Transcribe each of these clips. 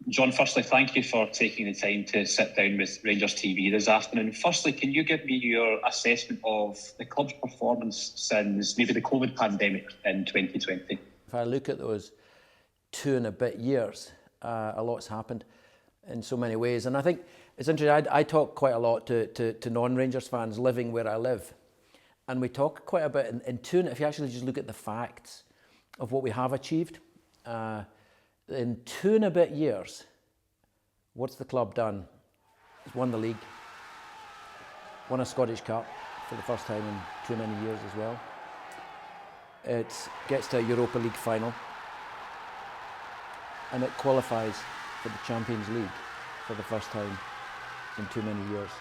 John, firstly, thank you for taking the time to sit down with Rangers TV this afternoon. Firstly, can you give me your assessment of the club's performance since maybe the COVID pandemic in 2020? If I look at those 2 and a bit years, a lot's happened in so many ways. And I think it's interesting, I talk quite a lot to non-Rangers fans living where I live. And we talk quite a bit in 2, if you actually just look at the facts of what we have achieved. In 2 and a bit years, what's the club done? It's won the league, won a Scottish Cup for the first time in too many years as well. It gets to a Europa League final, and it qualifies for the Champions League for the first time in too many years.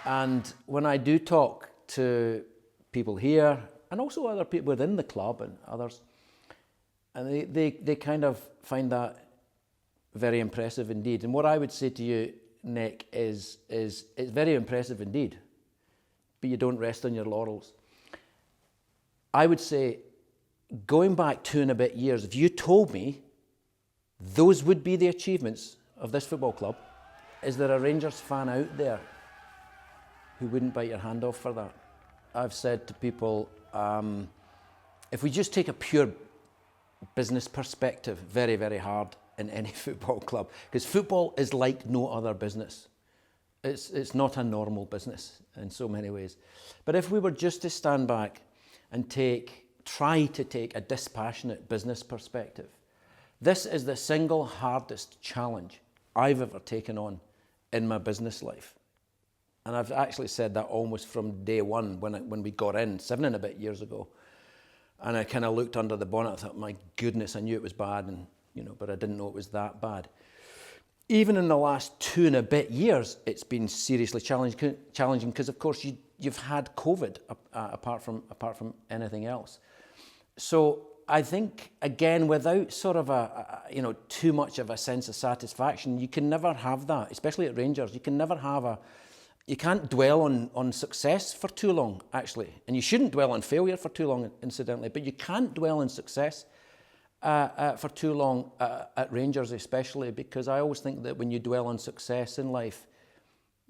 And when I do talk to people here, and also other people within the club and others, and they kind of find that very impressive indeed. And what I would say to you, Nick, is it's very impressive indeed, but you don't rest on your laurels. I would say, going back 2 and a bit years, if you told me those would be the achievements of this football club, is there a Rangers fan out there who wouldn't bite your hand off for that? I've said to people, if we just take a pure business perspective, very, very hard in any football club, because football is like no other business. It's not a normal business in so many ways. But if we were just to stand back and try to take a dispassionate business perspective, this is the single hardest challenge I've ever taken on in my business life. And I've actually said that almost from day one when we got in 7 and a bit years ago. And I kind of looked under the bonnet. I thought, my goodness, I knew it was bad, and but I didn't know it was that bad. Even in the last 2 and a bit years, it's been seriously challenging because, of course, you've had COVID apart from anything else. So I think, again, without sort of too much of a sense of satisfaction, you can never have that, especially at Rangers. You can never have you can't dwell on success for too long, actually. And you shouldn't dwell on failure for too long, incidentally. But you can't dwell on success for too long at Rangers, especially, because I always think that when you dwell on success in life,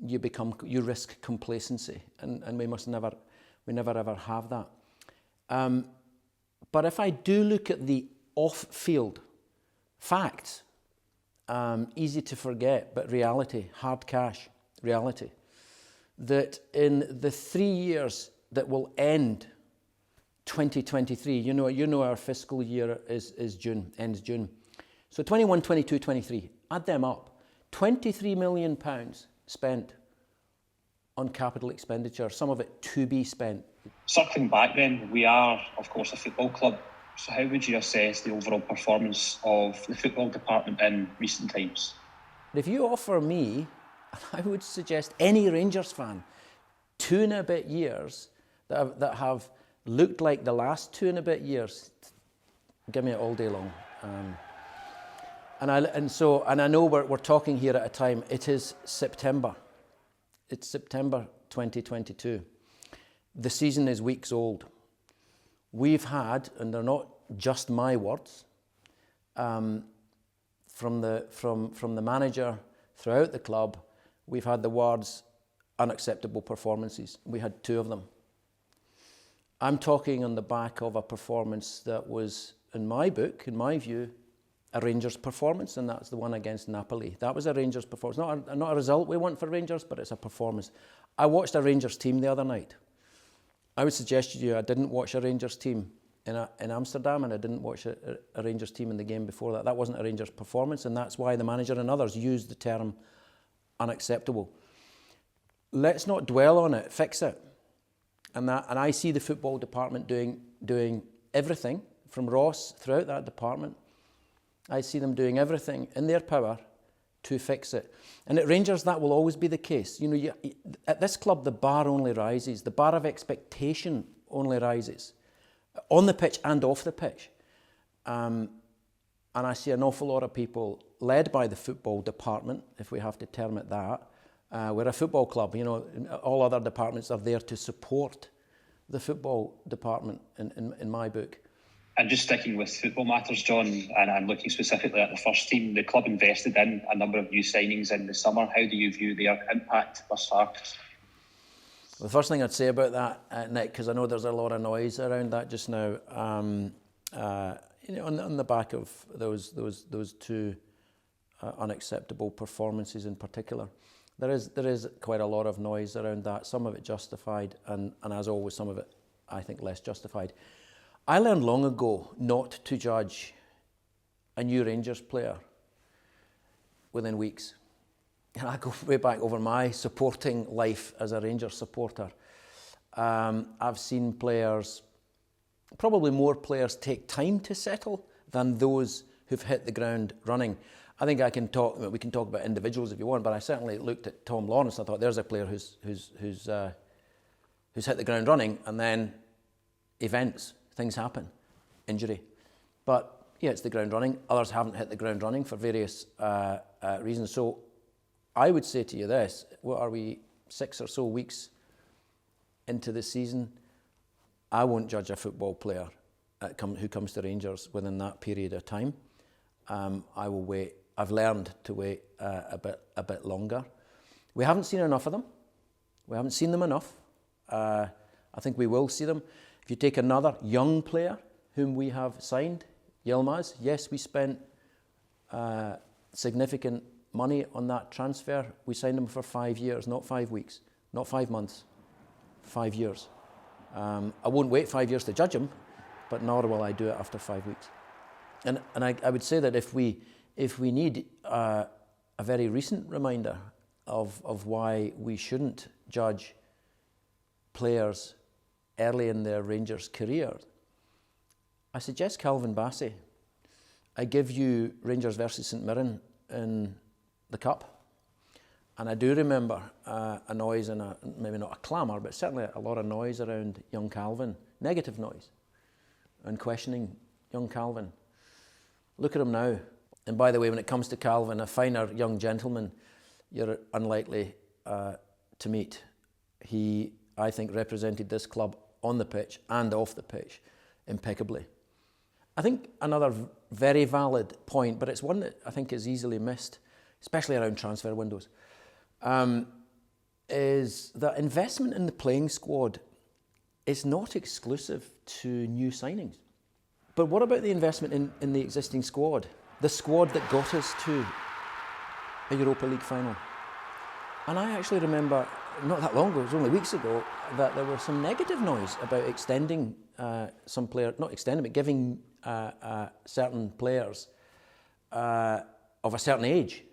you risk complacency, and we never ever have that. But if I do look at the off-field facts, easy to forget, but reality, hard cash, reality, that in the 3 years that will end 2023, you know our fiscal year is June, ends June. So 21, 22, 23, add them up. £23 million spent on capital expenditure, some of it to be spent. Circling back then, we are, of course, a football club. So how would you assess the overall performance of the football department in recent times? If you offer me, I would suggest any Rangers fan, 2 and a bit years that have looked like the last 2 and a bit years, give me it all day long. And I know we're talking here at a time, it is September. It's September 2022. The season is weeks old. We've had, and they're not just my words, from the manager throughout the club, we've had the words unacceptable performances. We had 2 of them. I'm talking on the back of a performance that was, in my book, in my view, a Rangers performance, and that's the one against Napoli. That was a Rangers performance. Not a result we want for Rangers, but it's a performance. I watched a Rangers team the other night. I would suggest to you I didn't watch a Rangers team in Amsterdam, and I didn't watch a Rangers team in the game before that. That wasn't a Rangers performance, and that's why the manager and others used the term unacceptable. Let's not dwell on it, fix it. And I see the football department doing everything from Ross throughout that department. I see them doing everything in their power to fix it. And at Rangers, that will always be the case. At this club, the bar only rises. The bar of expectation only rises, on the pitch and off the pitch. And I see an awful lot of people led by the football department, if we have to term it that. We're a football club. All other departments are there to support the football department, in my book. And just sticking with football matters, John, and looking specifically at the first team, the club invested in a number of new signings in the summer. How do you view their impact thus far? Well, the first thing I'd say about that, Nick, because I know there's a lot of noise around that just now, on the back of those two unacceptable performances in particular, there is quite a lot of noise around that. Some of it justified, and as always, some of it, I think, less justified. I learned long ago not to judge a new Rangers player within weeks. And I go way back over my supporting life as a Rangers supporter. I've seen players, probably more players, take time to settle than those who've hit the ground running. I think we can talk about individuals if you want, but I certainly looked at Tom Lawrence. I thought, there's a player who's hit the ground running, and then events. Things happen, injury. But yeah, it's the ground running. Others haven't hit the ground running for various reasons. So I would say to you this, what are we, 6 or so weeks into the season? I won't judge a football player who comes to Rangers within that period of time. I will wait. I've learned to wait a bit longer. We haven't seen enough of them. We haven't seen them enough. I think we will see them. If you take another young player whom we have signed, Yilmaz, yes, we spent significant money on that transfer. We signed him for 5 years, not 5 weeks, not 5 months, 5 years. I won't wait 5 years to judge him, but nor will I do it after 5 weeks. And I would say that if we need a very recent reminder of why we shouldn't judge players early in their Rangers career, I suggest Calvin Bassey. I give you Rangers versus St Mirren in the Cup, and I do remember a noise and maybe not a clamour, but certainly a lot of noise around young Calvin, negative noise, and questioning young Calvin. Look at him now. And by the way, when it comes to Calvin, a finer young gentleman you're unlikely to meet. He, I think, represented this club on the pitch and off the pitch impeccably. I think another very valid point, but it's one that I think is easily missed, especially around transfer windows, is that investment in the playing squad is not exclusive to new signings. But what about the investment in the existing squad? The squad that got us to a Europa League final. And I actually remember, not that long ago, it was only weeks ago, that there was some negative noise about extending some players, not extending, but giving certain players of a certain age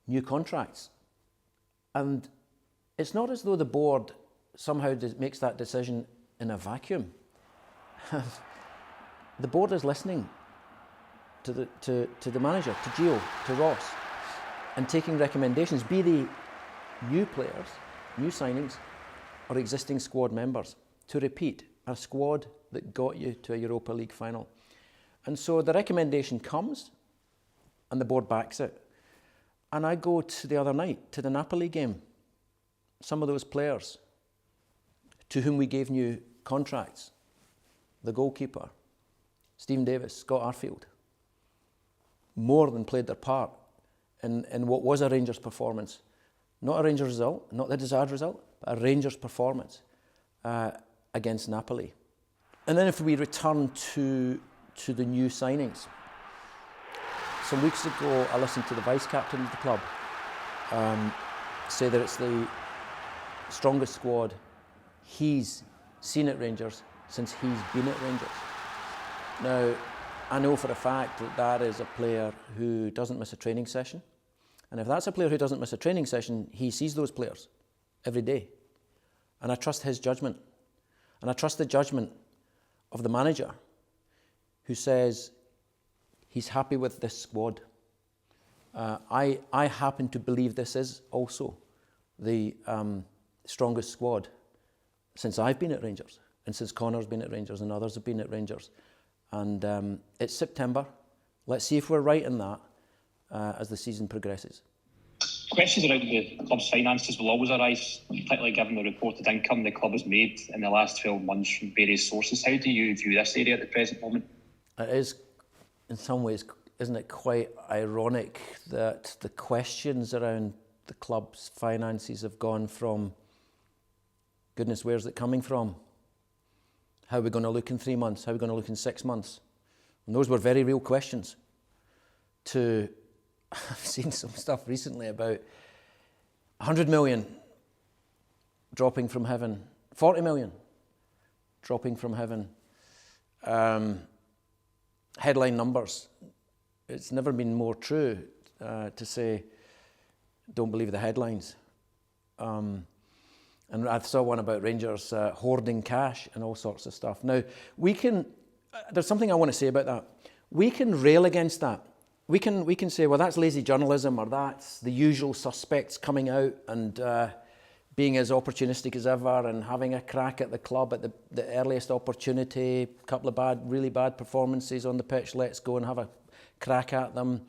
new contracts. And it's not as though the board somehow makes that decision in a vacuum. The board is listening to the manager, to Gio, to Ross, and taking recommendations, be they new players, new signings, or existing squad members, to repeat a squad that got you to a Europa League final. And so the recommendation comes, and the board backs it. And I go to the other night, to the Napoli game. Some of those players to whom we gave new contracts, the goalkeeper, Stephen Davis, Scott Arfield, more than played their part in what was a Rangers performance. Not a Rangers result, not the desired result, but a Rangers performance against Napoli. And then if we return to the new signings, some weeks ago I listened to the vice-captain of the club say that it's the strongest squad he's seen at Rangers since he's been at Rangers. Now, I know for a fact that that is a player who doesn't miss a training session. And if that's a player who doesn't miss a training session, he sees those players every day. And I trust his judgment. And I trust the judgment of the manager who says he's happy with this squad. I happen to believe this is also the strongest squad since I've been at Rangers, and since Connor's been at Rangers and others have been at Rangers. And it's September. Let's see if we're right in that as the season progresses. Questions around the club's finances will always arise, particularly given the reported income the club has made in the last 12 months from various sources. How do you view this area at the present moment? It is, in some ways, isn't it quite ironic that the questions around the club's finances have gone from, goodness, where's it coming from? How are we going to look in 3 months? How are we going to look in 6 months? And those were very real questions. I've seen some stuff recently about 100 million dropping from heaven, 40 million dropping from heaven. Headline numbers. It's never been more true to say, don't believe the headlines. And I saw one about Rangers hoarding cash and all sorts of stuff. Now, there's something I want to say about that. We can rail against that. We can say, well, that's lazy journalism, or that's the usual suspects coming out and being as opportunistic as ever and having a crack at the club at the earliest opportunity, a couple of really bad performances on the pitch, let's go and have a crack at them.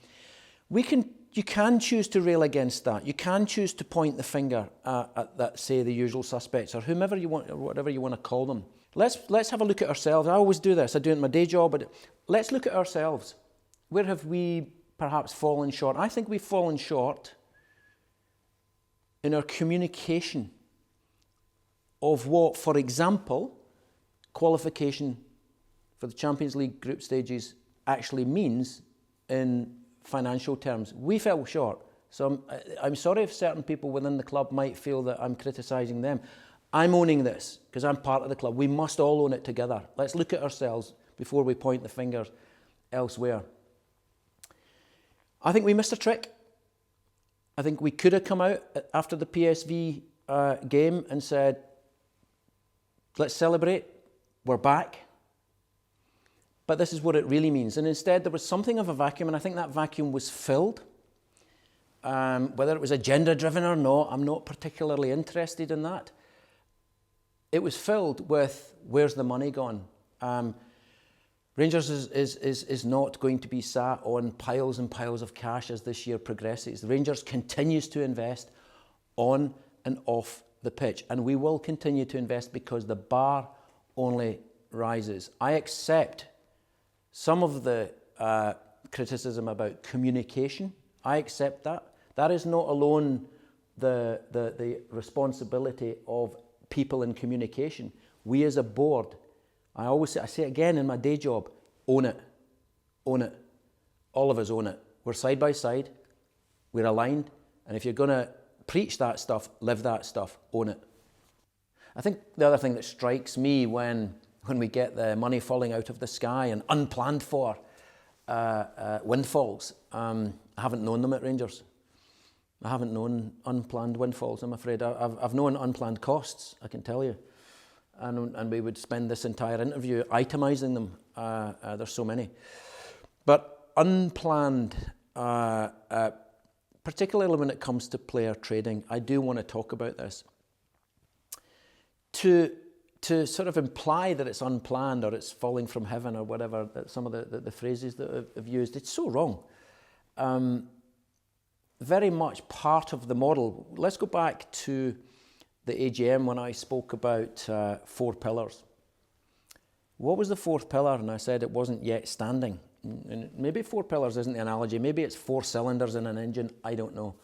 You can choose to rail against that. You can choose to point the finger at that, say, the usual suspects, or whomever you want, or whatever you want to call them. Let's have a look at ourselves. I always do this. I do it in my day job, but let's look at ourselves. Where have we perhaps fallen short? I think we've fallen short in our communication of what, for example, qualification for the Champions League group stages actually means in financial terms. We fell short. So I'm sorry if certain people within the club might feel that I'm criticising them. I'm owning this because I'm part of the club. We must all own it together. Let's look at ourselves before we point the fingers elsewhere. I think we missed a trick. I think we could have come out after the PSV game and said, let's celebrate, we're back. But this is what it really means. And instead there was something of a vacuum, and I think that vacuum was filled. Whether it was agenda-driven or not, I'm not particularly interested in that. It was filled with, where's the money gone? Rangers is not going to be sat on piles and piles of cash as this year progresses. The Rangers continues to invest on and off the pitch, and we will continue to invest because the bar only rises. I accept some of the criticism about communication. I accept that. That is not alone the responsibility of people in communication. We as a board, I say it again in my day job, own it. Own it. All of us own it. We're side by side. We're aligned. And if you're going to preach that stuff, live that stuff, own it. I think the other thing that strikes me when we get the money falling out of the sky and unplanned for windfalls, I haven't known them at Rangers. I haven't known unplanned windfalls, I'm afraid. I've known unplanned costs, I can tell you. And we would spend this entire interview itemising them. There's so many. But unplanned, particularly when it comes to player trading, I do want to talk about this. To sort of imply that it's unplanned or it's falling from heaven or whatever, some of the phrases that I've used, it's so wrong. Very much part of the model. Let's go back to the AGM when I spoke about 4 pillars. What was the 4th pillar? And I said it wasn't yet standing. And maybe 4 pillars isn't the analogy. Maybe it's 4 cylinders in an engine. I don't know.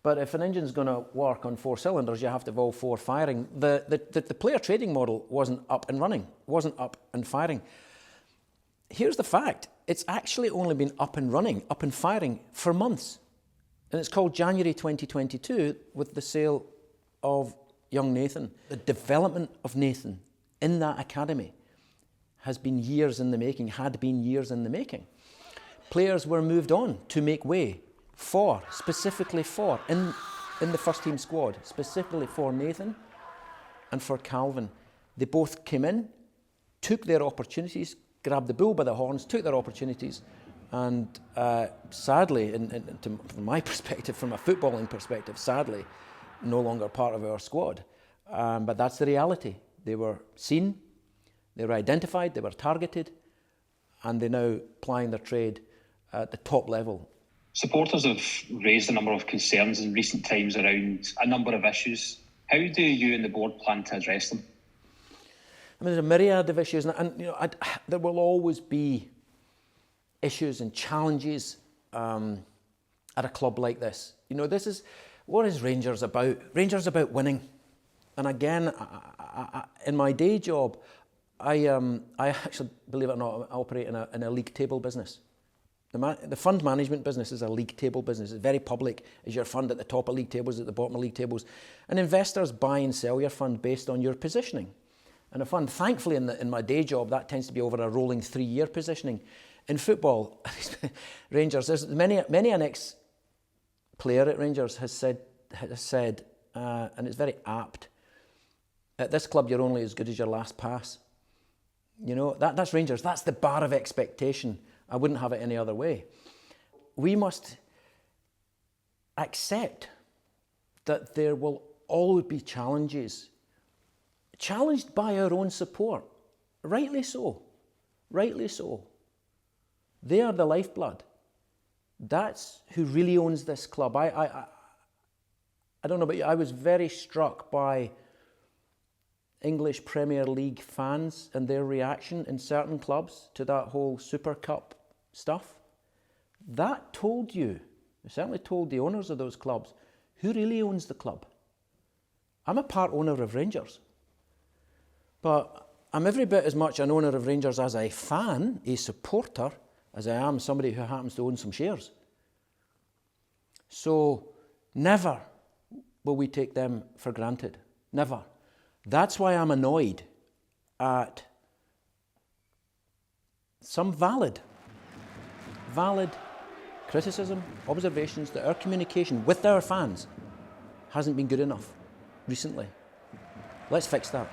But if an engine's going to work on 4 cylinders, you have to have all 4 firing. The player trading model wasn't up and running, wasn't up and firing. Here's the fact. It's actually only been up and running, up and firing for months. And it's called January 2022 with the sale of young Nathan. The development of Nathan in that academy has been years in the making, had been years in the making. Players were moved on to make way specifically for, in the first team squad, specifically for Nathan and for Calvin. They both came in, took their opportunities, grabbed the bull by the horns, took their opportunities, and sadly, from my perspective, from a footballing perspective, sadly, no longer part of our squad. But that's the reality. They were seen, they were identified, they were targeted, and they're now plying their trade at the top level. Supporters have raised a number of concerns in recent times around a number of issues. How do you and the board plan to address them? I mean, there's a myriad of issues, and you know, there will always be issues and challenges at a club like this. You know, this is what is Rangers about? Rangers about winning. And again, in my day job, I actually, believe it or not, operate in a league table business. The fund management business is a league table business. It's very public. Is your fund at the top of league tables, at the bottom of league tables? And investors buy and sell your fund based on your positioning. And a fund, thankfully, in my day job, that tends to be over a rolling 3-year positioning. In football, Rangers, there's many an ex-player at Rangers has said, and it's very apt, at this club you're only as good as your last pass. You know, that's Rangers. That's the bar of expectation. I wouldn't have it any other way. We must accept that there will always be challenges, challenged by our own support. Rightly so. Rightly so. They are the lifeblood. That's who really owns this club. I don't know about you, I was very struck by English Premier League fans and their reaction in certain clubs to that whole Super Cup stuff. That told you, it certainly told the owners of those clubs, who really owns the club. I'm a part owner of Rangers, but I'm every bit as much an owner of Rangers as a fan, a supporter, as I am somebody who happens to own some shares. So never will we take them for granted. Never. That's why I'm annoyed at some valid criticism, observations that our communication with our fans hasn't been good enough recently. Let's fix that.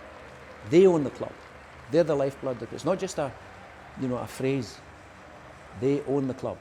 They own the club. They're the lifeblood. It's not just a phrase. They own the club.